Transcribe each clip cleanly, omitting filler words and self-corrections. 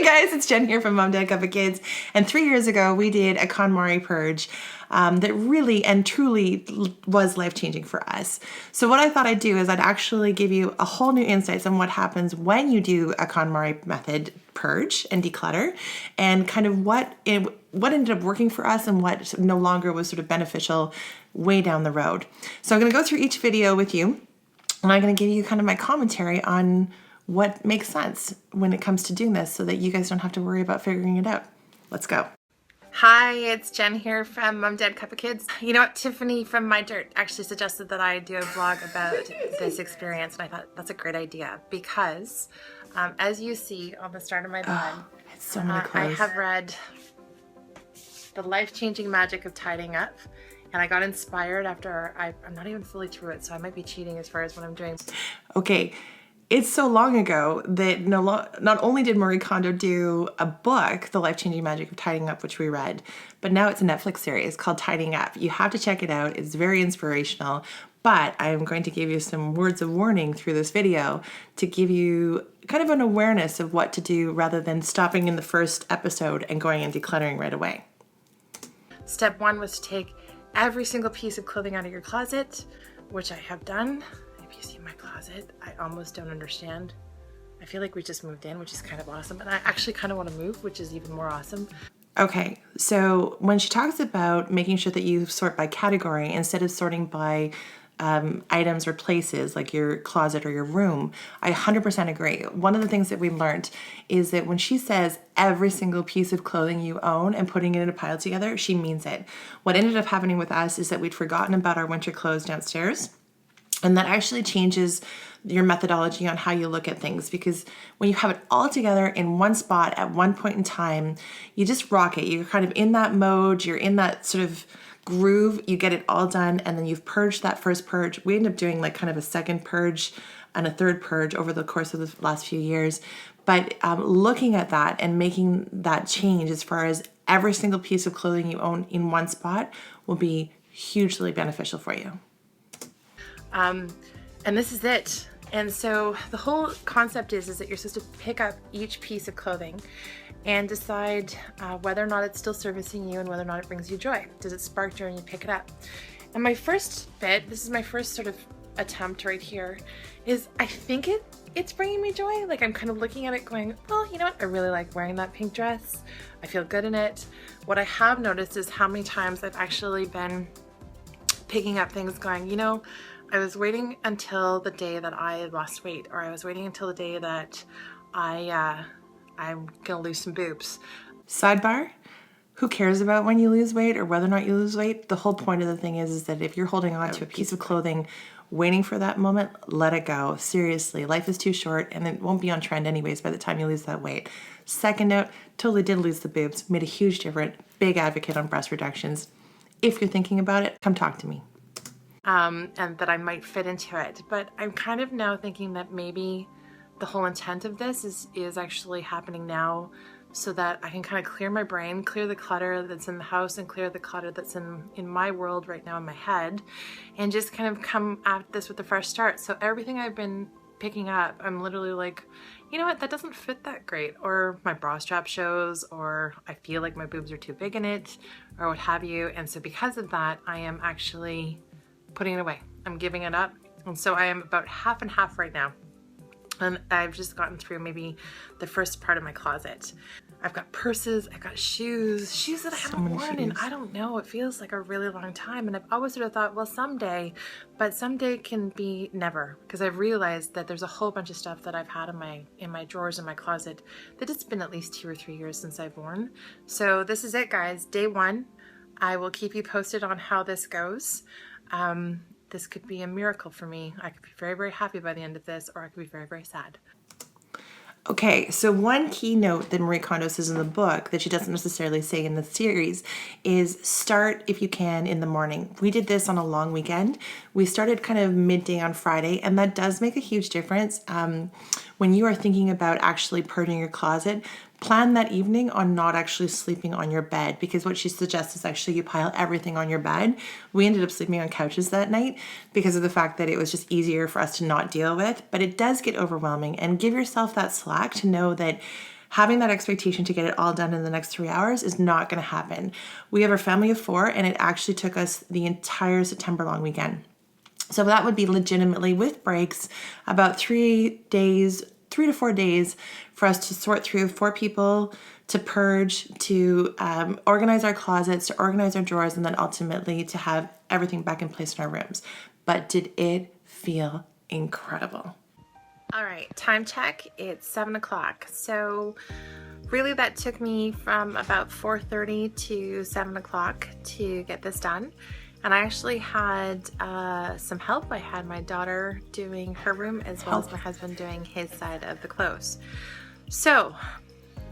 Hey guys, it's Jen here from Mom, Dad, Cup of Kids. And 3 years ago, we did a KonMari purge that really and truly was life-changing for us. So what I thought I'd do is I'd actually give you a whole new insights on what happens when you do a KonMari method purge and declutter, and kind of what ended up working for us and what no longer was sort of beneficial way down the road. So I'm going to go through each video with you, and I'm going to give you kind of my commentary on what makes sense when it comes to doing this so that you guys don't have to worry about figuring it out. Let's go. Hi, it's Jen here from Mom, Dad, Cup of Kids. You know what? Tiffany from My Dirt actually suggested that I do a vlog about this experience, and I thought that's a great idea because as you see on the start of my bed, it's so many clothes. I have read The Life-Changing Magic of Tidying Up, and I got inspired after I'm not even fully through it, so I might be cheating as far as what I'm doing. Okay. It's so long ago that not only did Marie Kondo do a book, The Life-Changing Magic of Tidying Up, which we read, but now it's a Netflix series called Tidying Up. You have to check it out. It's very inspirational, but I'm going to give you some words of warning through this video to give you kind of an awareness of what to do rather than stopping in the first episode and going and decluttering right away. Step one was to take every single piece of clothing out of your closet, which I have done. You see my closet, I almost don't understand. I feel like we just moved in, which is kind of awesome, and I actually kind of want to move, which is even more awesome. Okay, so when she talks about making sure that you sort by category instead of sorting by items or places like your closet or your room, I 100% agree. One of the things that we learned is that when she says every single piece of clothing you own and putting it in a pile together, she means it. What ended up happening with us is that we'd forgotten about our winter clothes downstairs. And that actually changes your methodology on how you look at things, because when you have it all together in one spot at one point in time, you just rock it. You're kind of in that mode, you're in that sort of groove, you get it all done, and then you've purged that first purge. We end up doing like kind of a second purge and a third purge over the course of the last few years. But looking at that and making that change as far as every single piece of clothing you own in one spot will be hugely beneficial for you. And this is it. And so the whole concept is that you're supposed to pick up each piece of clothing and decide whether or not it's still servicing you and whether or not it brings you joy. Does it spark joy when you pick it up? And my first bit, this is my first sort of attempt right here, is I think it's bringing me joy. Like I'm kind of looking at it going, well, you know what? I really like wearing that pink dress. I feel good in it. What I have noticed is how many times I've actually been picking up things going, you know, I was waiting until the day that I lost weight, or I was waiting until the day that I'm gonna lose some boobs. Sidebar, who cares about when you lose weight or whether or not you lose weight? The whole point of the thing is that if you're holding on to a piece of clothing, waiting for that moment, let it go. Seriously, life is too short and it won't be on trend anyways by the time you lose that weight. Second note, totally did lose the boobs, made a huge difference, big advocate on breast reductions. If you're thinking about it, come talk to me. And that I might fit into it. But I'm kind of now thinking that maybe the whole intent of this is actually happening now so that I can kind of clear my brain, clear the clutter that's in the house and clear the clutter that's in my world right now in my head, and just kind of come at this with a fresh start. So everything I've been picking up, I'm literally like, you know what, that doesn't fit that great, or my bra strap shows, or I feel like my boobs are too big in it, or what have you. And so because of that, I am actually putting it away. I'm giving it up. And so I am about half and half right now. And I've just gotten through maybe the first part of my closet. I've got purses, I've got shoes that I haven't worn in, I don't know, it feels like a really long time. And I've always sort of thought, well, someday, but someday can be never, because I've realized that there's a whole bunch of stuff that I've had in my drawers in my closet that it's been at least 2 or 3 years since I've worn. So this is it, guys. Day one. I will keep you posted on how this goes. This could be a miracle for me. I could be very, very happy by the end of this, or I could be very, very sad. Okay, so one key note that Marie Kondo says in the book that she doesn't necessarily say in the series is start, if you can, in the morning. We did this on a long weekend. We started kind of midday on Friday, and that does make a huge difference. When you are thinking about actually purging your closet, plan that evening on not actually sleeping on your bed, because what she suggests is actually you pile everything on your bed. We ended up sleeping on couches that night because of the fact that it was just easier for us to not deal with, but it does get overwhelming, and give yourself that slack to know that having that expectation to get it all done in the next 3 hours is not going to happen. We have a family of 4, and it actually took us the entire September long weekend. So that would be legitimately, with breaks, about 3 to 4 days for us to sort through 4 people, to purge, to organize our closets, to organize our drawers, and then ultimately to have everything back in place in our rooms. But did it feel incredible? All right, time check, it's 7 o'clock. So really that took me from about 4:30 to 7 o'clock to get this done. And I actually had some help. I had my daughter doing her room as well as my husband doing his side of the clothes. So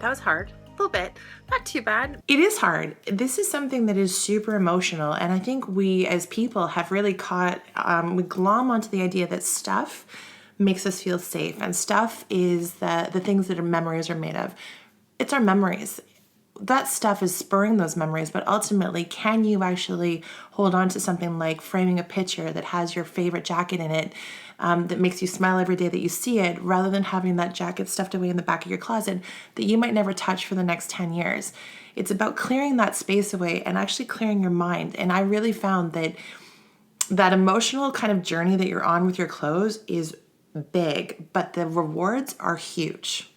that was hard, a little bit, not too bad. It is hard. This is something that is super emotional. And I think we as people have really we glom onto the idea that stuff makes us feel safe. And stuff is the things that our memories are made of. It's our memories. That stuff is spurring those memories, but ultimately, can you actually hold on to something like framing a picture that has your favorite jacket in it, that makes you smile every day that you see it, rather than having that jacket stuffed away in the back of your closet that you might never touch for the next 10 years. It's about clearing that space away and actually clearing your mind. And I really found that emotional kind of journey that you're on with your clothes is big, but the rewards are huge.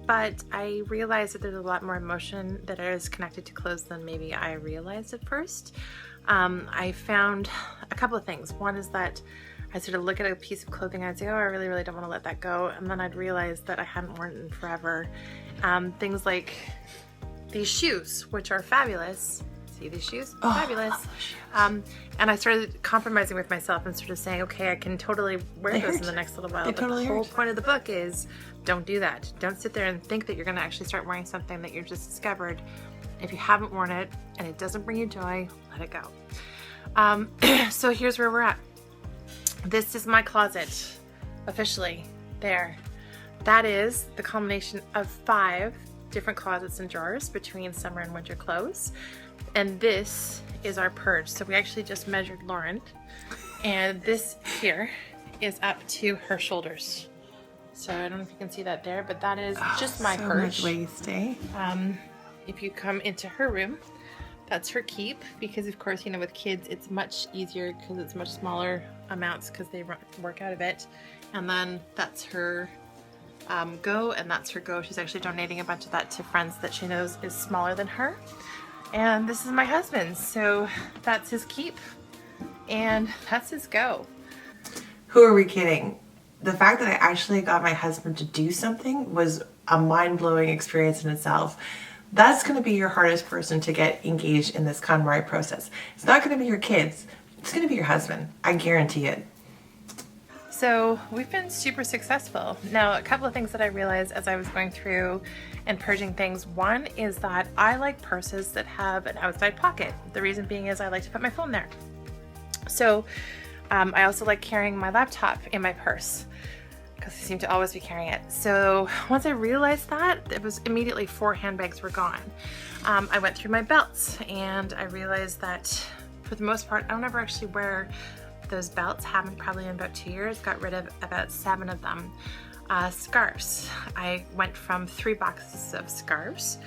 But I realized that there's a lot more emotion that is connected to clothes than maybe I realized at first. I found a couple of things. One is that I sort of look at a piece of clothing and I'd say, oh, I really, really don't want to let that go. And then I'd realize that I hadn't worn it in forever. Things like these shoes, which are fabulous. See these shoes? Oh, fabulous. And I started compromising with myself and sort of saying, okay, I can totally wear those in the next little while. But the whole point of the book is don't do that. Don't sit there and think that you're going to actually start wearing something that you just discovered. If you haven't worn it and it doesn't bring you joy, let it go. So here's where we're at. This is my closet, officially there. That is the culmination of 5 different closets and drawers between summer and winter clothes. And this is our purge. So we actually just measured Lauren, and this here is up to her shoulders. So I don't know if you can see that there, but that is just my purge. So much waste, eh? If you come into her room, that's her keep, because of course, you know, with kids, it's much easier because it's much smaller amounts because they work out of it. And then that's her go, and that's her go. She's actually donating a bunch of that to friends that she knows is smaller than her. And this is my husband's, so that's his keep, and that's his go. Who are we kidding? The fact that I actually got my husband to do something was a mind-blowing experience in itself. That's going to be your hardest person to get engaged in this KonMari process. It's not going to be your kids. It's going to be your husband. I guarantee it. So we've been super successful. Now, a couple of things that I realized as I was going through and purging things. One is that I like purses that have an outside pocket. The reason being is I like to put my phone there. So I also like carrying my laptop in my purse because I seem to always be carrying it. So once I realized that, it was immediately 4 handbags were gone. I went through my belts and I realized that for the most part, I don't ever actually wear those belts. Haven't probably in about 2 years. Got rid of about 7 of them. Scarves. I went from 3 boxes of scarves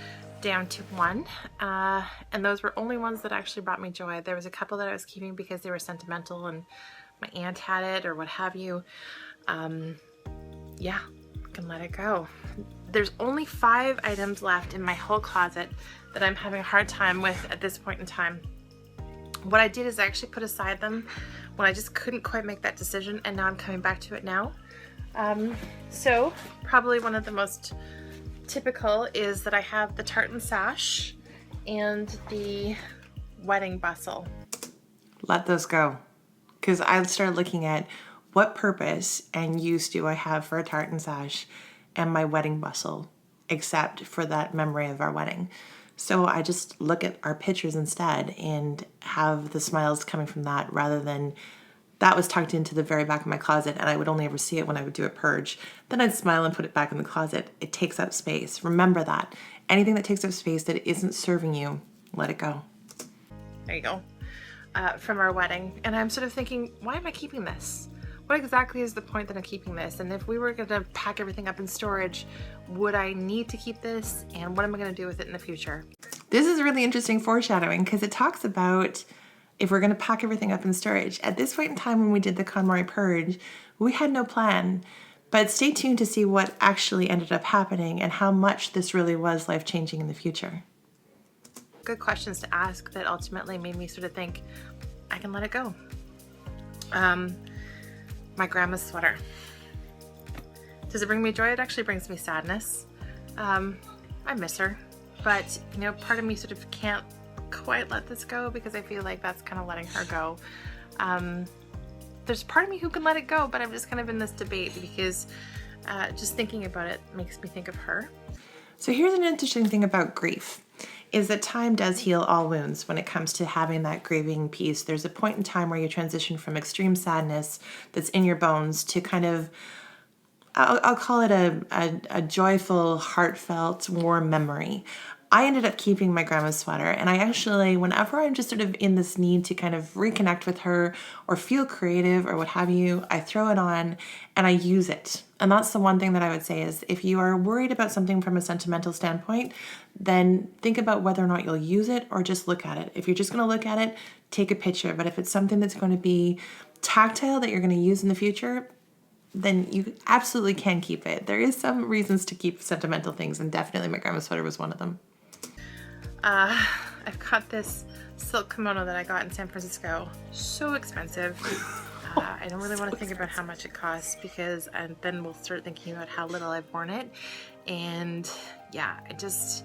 down to 1, and those were only ones that actually brought me joy. There was a couple that I was keeping because they were sentimental and my aunt had it or what have you. Yeah, I can let it go. There's only 5 items left in my whole closet that I'm having a hard time with at this point in time. What I did is I actually put aside them when I just couldn't quite make that decision, and now I'm coming back to it now. So probably one of the most typical is that I have the tartan sash and the wedding bustle. Let those go, because I started looking at what purpose and use do I have for a tartan sash and my wedding bustle, except for that memory of our wedding. So I just look at our pictures instead and have the smiles coming from that, rather than that was tucked into the very back of my closet and I would only ever see it when I would do a purge. Then I'd smile and put it back in the closet. It takes up space. Remember that. Anything that takes up space that isn't serving you, let it go. There you go. From our wedding. And I'm sort of thinking, why am I keeping this? what exactly is the point that I'm keeping this? And if we were going to pack everything up in storage, would I need to keep this? And what am I going to do with it in the future? This is really interesting foreshadowing because it talks about if we're going to pack everything up in storage. At this point in time when we did the KonMari purge, we had no plan. But stay tuned to see what actually ended up happening and how much this really was life-changing in the future. Good questions to ask that ultimately made me sort of think, I can let it go. My grandma's sweater. Does it bring me joy? It actually brings me sadness. I miss her, but you know, part of me sort of can't quite let this go because I feel like that's kind of letting her go. There's part of me who can let it go, but I'm just kind of in this debate because just thinking about it makes me think of her. So here's an interesting thing about grief, is that time does heal all wounds when it comes to having that grieving piece. There's a point in time where you transition from extreme sadness that's in your bones to kind of, I'll call it a joyful, heartfelt, warm memory. I ended up keeping my grandma's sweater, and I actually, whenever I'm just sort of in this need to kind of reconnect with her or feel creative or what have you, I throw it on and I use it. And that's the one thing that I would say is if you are worried about something from a sentimental standpoint, then think about whether or not you'll use it or just look at it. If you're just going to look at it, take a picture. But if it's something that's going to be tactile that you're going to use in the future, then you absolutely can keep it. There is some reasons to keep sentimental things, and definitely my grandma's sweater was one of them. I've got this silk kimono that I got in San Francisco. So expensive. I don't really want to think about how much it costs because then we'll start thinking about how little I've worn it. And yeah, it's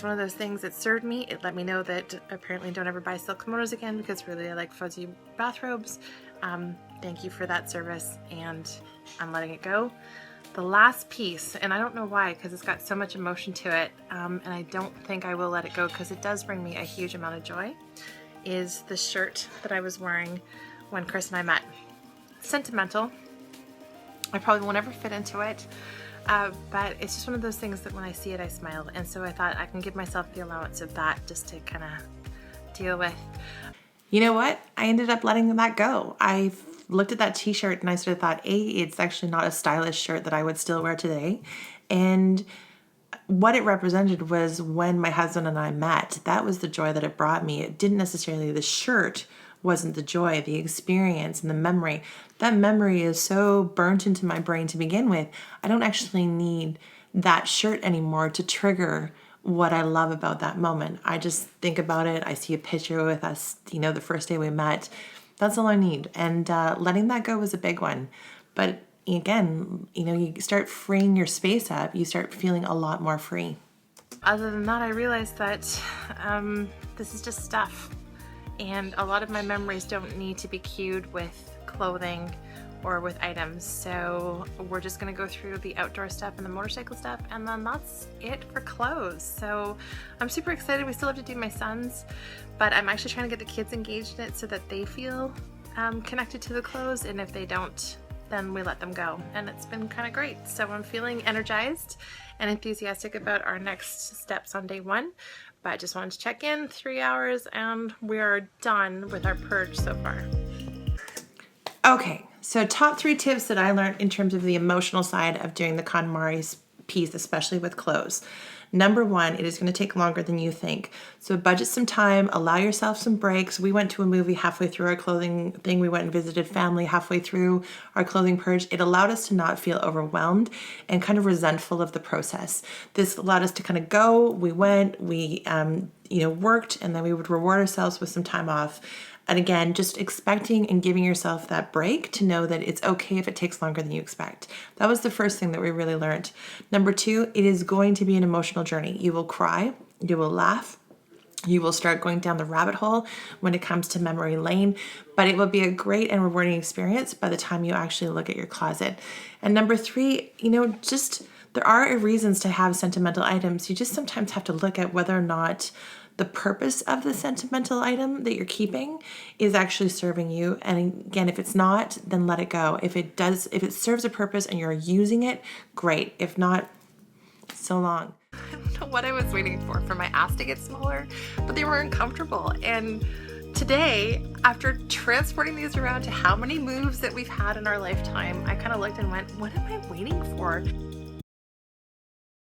one of those things that served me. It let me know that apparently don't ever buy silk kimonos again because really I like fuzzy bathrobes. Thank you for that service, and I'm letting it go. The last piece, and I don't know why because it's got so much emotion to it, and I don't think I will let it go because it does bring me a huge amount of joy, is the shirt that I was wearing when Chris and I met. Sentimental. I probably won't ever fit into it, but it's just one of those things that when I see it I smile, and so I thought I can give myself the allowance of that just to kind of deal with. You know what? I ended up letting that go. I looked at that t-shirt and I sort of thought, it's actually not a stylish shirt that I would still wear today. And what it represented was when my husband and I met, that was the joy that it brought me. It didn't necessarily, the shirt wasn't the joy, the experience and the memory. That memory is so burnt into my brain to begin with. I don't actually need that shirt anymore to trigger what I love about that moment. I just think about it. I see a picture with us, you know, the first day we met. That's all I need. And letting that go was a big one. But again, you know, you start freeing your space up, you start feeling a lot more free. Other than that, I realized that this is just stuff. And a lot of my memories don't need to be cued with clothing or with items. So we're just gonna go through the outdoor stuff and the motorcycle stuff, and then that's it for clothes. So I'm super excited. We still have to do my son's, but I'm actually trying to get the kids engaged in it so that they feel connected to the clothes, and if they don't, then we let them go. And it's been kind of great. So I'm feeling energized and enthusiastic about our next steps on day one. But I just wanted to check in, 3 hours, and we are done with our purge so far. Okay, so top 3 tips that I learned in terms of the emotional side of doing the KonMari piece, especially with clothes. Number 1, it is going to take longer than you think. So budget some time, allow yourself some breaks. We went to a movie halfway through our clothing thing. We went and visited family halfway through our clothing purge. It allowed us to not feel overwhelmed and kind of resentful of the process. This allowed us to kind of go. We went, we worked, and then we would reward ourselves with some time off. And again, just expecting and giving yourself that break to know that it's okay if it takes longer than you expect. That was the first thing that we really learned. Number 2, it is going to be an emotional journey. You will cry, you will laugh, you will start going down the rabbit hole when it comes to memory lane, but it will be a great and rewarding experience by the time you actually look at your closet. And number 3, there are reasons to have sentimental items. You just sometimes have to look at whether or not the purpose of the sentimental item that you're keeping is actually serving you. And again, if it's not, then let it go. If it serves a purpose and you're using it, great. If not, so long. I don't know what I was waiting for my ass to get smaller, but they were uncomfortable. And today, after transporting these around to how many moves that we've had in our lifetime, I kind of looked and went, what am I waiting for?